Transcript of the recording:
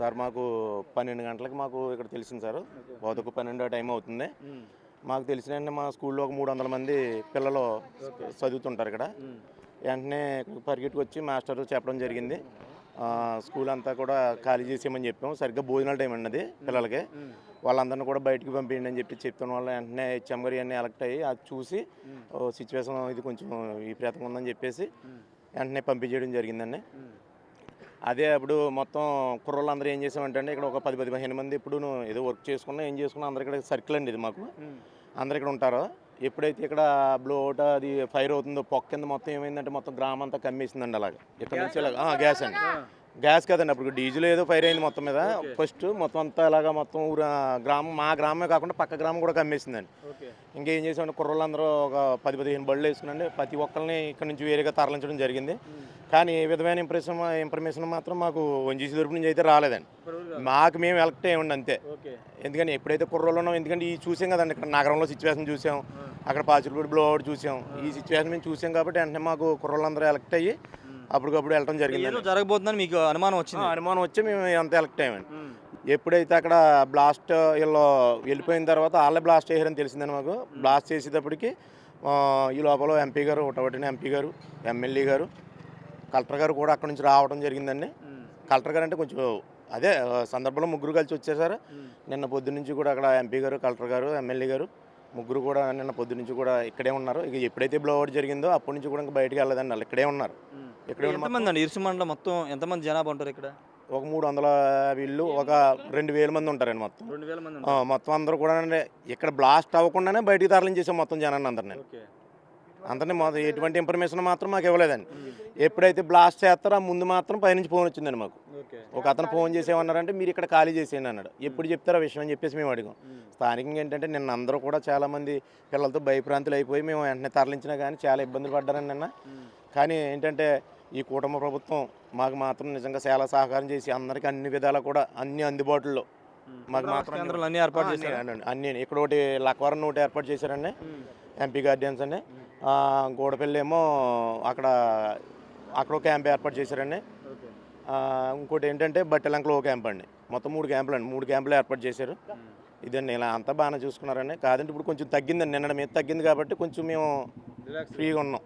Sir మాకు 12 గంటలకు మాకు ఇక్కడ తెలిసింది సార్. ఉదయం 12 టైం అవుతుంది. మాకు తెలిసిన వెంటనే మా స్కూల్లో ఒక 300 మంది పిల్లలు చదువుతుంటారు ఇక్కడ. వెంటనే పరిగెట్టుకు వచ్చి మాస్టర్ చెప్పడం జరిగింది. స్కూల్ అంతా కూడా ఖాళీ చేసేయమని చెప్పాం. సరిగ్గా భోజనాల టైం అన్నది పిల్లలకి. వాళ్ళందరినీ కూడా బయటికి పంపించండి అని చెప్తున్న వాళ్ళు వెంటనే హెచ్ఎం గారు ఇవన్నీ ఎలక్ట్ అయ్యి అది చూసి సిచ్యువేషన్ ఇది కొంచెం విపరీతంగా ఉందని చెప్పేసి వెంటనే పంపించేయడం జరిగిందండి. అదే అప్పుడు మొత్తం కుర్రోళ్ళందరూ ఏం చేసామంటే ఇక్కడ ఒక 10-15 మంది ఇప్పుడు ఏదో వర్క్ చేసుకున్నా ఏం చేసుకున్నా అందరు ఇక్కడ సర్కిల్ అండి ఇది మాకు. అందరు ఇక్కడ ఉంటారు. ఎప్పుడైతే ఇక్కడ బ్లోట్ అది ఫైర్ అవుతుందో పొక్క కింద మొత్తం ఏమైందంటే మొత్తం గ్రామం అంతా కమ్మేసిందండి. అలాగే ఇక్కడ నుంచి గ్యాస్ అండి. గ్యాస్ కదండి, అప్పుడు డీజిల్ ఏదో ఫైర్ అయింది మొత్తం మీద. ఫస్ట్ మొత్తం అంతా అలాగా మొత్తం గ్రామం, మా గ్రామమే కాకుండా పక్క గ్రామం కూడా కమ్మేసిందండి. ఇంకేం చేసామంటే కుర్రోళ్ళందరూ ఒక 10-15 బళ్ళు వేసుకునండి ప్రతి ఒక్కరిని ఇక్కడ నుంచి వేరేగా తరలించడం జరిగింది. కానీ ఏ విధమైన ఇన్ఫర్మేషన్ మాత్రం మాకు ONGC తరపు నుంచి అయితే రాలేదండి. మాకు మేము ఎలక్ట్ అయ్యండి అంతే. ఎందుకని ఎప్పుడైతే కుర్రోళ్ళు ఉన్నాం, ఎందుకంటే ఈ చూసాం కదండి, ఇక్కడ నగరంలో సిచ్యువేషన్ చూసాం, అక్కడ పాచిపూడి బ్లో అవుట్ చూసాం, ఈ సిచ్యువేషన్ మేము చూసాం కాబట్టి వెంటనే మాకు కుర్రోళ్ళందరూ ఎలక్ట్ అయ్యి అప్పటికప్పుడు వెళ్ళడం జరిగింది. జరగబోతుందని మీకు అనుమానం వచ్చింది? అనుమానం వచ్చి మేము అంత ఎలక్ట్ అయ్యామండి. ఎప్పుడైతే అక్కడ బ్లాస్ట్ వీళ్ళు వెళ్ళిపోయిన తర్వాత వాళ్ళే బ్లాస్ట్ చేశారని తెలిసిందని మాకు. బ్లాస్ట్ చేసేటప్పటికి ఈ లోపల ఎంపీ గారు, ఒకటిన ఎంపీ గారు, ఎమ్మెల్యే గారు, కలెక్టర్ గారు కూడా అక్కడ నుంచి రావడం జరిగిందండి. కలెక్టర్ గారు అంటే కొంచెం అదే సందర్భంలో ముగ్గురు కలిసి వచ్చేసారు. నిన్న పొద్దు నుంచి కూడా అక్కడ ఎంపీ గారు, కలెక్టర్ గారు, ఎమ్మెల్యే గారు ముగ్గురు కూడా నిన్న పొద్దు నుంచి కూడా ఇక్కడే ఉన్నారు. ఇక ఎప్పుడైతే బ్లో అవుట్ జరిగిందో అప్పటి నుంచి కూడా ఇంకా బయటకు వెళ్ళదండి, వాళ్ళు ఇక్కడే ఉన్నారు. ఎంతమంది అండి ఇరుసు మండలం మొత్తం ఎంతమంది జనాభా ఉంటారు ఇక్కడ? ఒక 300 ఇళ్ళు, ఒక 2000 మంది ఉంటారండి మొత్తం. 2000 మంది మొత్తం అందరూ కూడా ఇక్కడ బ్లాస్ట్ అవ్వకుండానే బయటికి తరలించేసాం మొత్తం జనాన్ని అందరినీ. ఎటువంటి ఇన్ఫర్మేషన్ మాత్రం మాకు ఇవ్వలేదండి. ఎప్పుడైతే బ్లాస్ట్ చేస్తారో ముందు మాత్రం పైనుంచి ఫోన్ వచ్చిందండి మాకు. ఒక అతను ఫోన్ చేసేమన్నారంటే మీరు ఇక్కడ ఖాళీ చేసేయండి అన్నాడు. ఎప్పుడు చెప్తారో విషయం అని చెప్పేసి మేము అడిగాం. స్థానికంగా ఏంటంటే నిన్న అందరూ కూడా చాలామంది పిల్లలతో భయభ్రాంతులు అయిపోయి మేము వెంటనే తరలించినా కానీ చాలా ఇబ్బందులు పడ్డారండి నిన్న. కానీ ఏంటంటే ఈ కుటుంబ ప్రభుత్వం మాకు మాత్రం నిజంగా చాలా సహకారం చేసి అందరికీ అన్ని విధాలా కూడా అన్ని అందుబాటులో మాకు మాత్రం అన్ని ఏర్పాటు చేశారు. అన్ని ఇక్కడ ఒకటి లక్వరం ఒకటి ఏర్పాటు చేశారండి, ఎంపీ గార్డియన్స్ అండి. గోడపల్లి ఏమో అక్కడ ఒక క్యాంప్ ఏర్పాటు చేశారండి. ఇంకోటి ఏంటంటే బట్టెలంకలో ఒక క్యాంప్ అండి. మొత్తం 3 క్యాంపులు అండి, 3 క్యాంపులు ఏర్పాటు చేశారు. ఇదండి, ఇలా అంతా బాగానే చూసుకున్నారండి. కాదంటే ఇప్పుడు కొంచెం తగ్గిందండి, నిన్న మీద తగ్గింది కాబట్టి కొంచెం మేము ఫ్రీగా ఉన్నాం.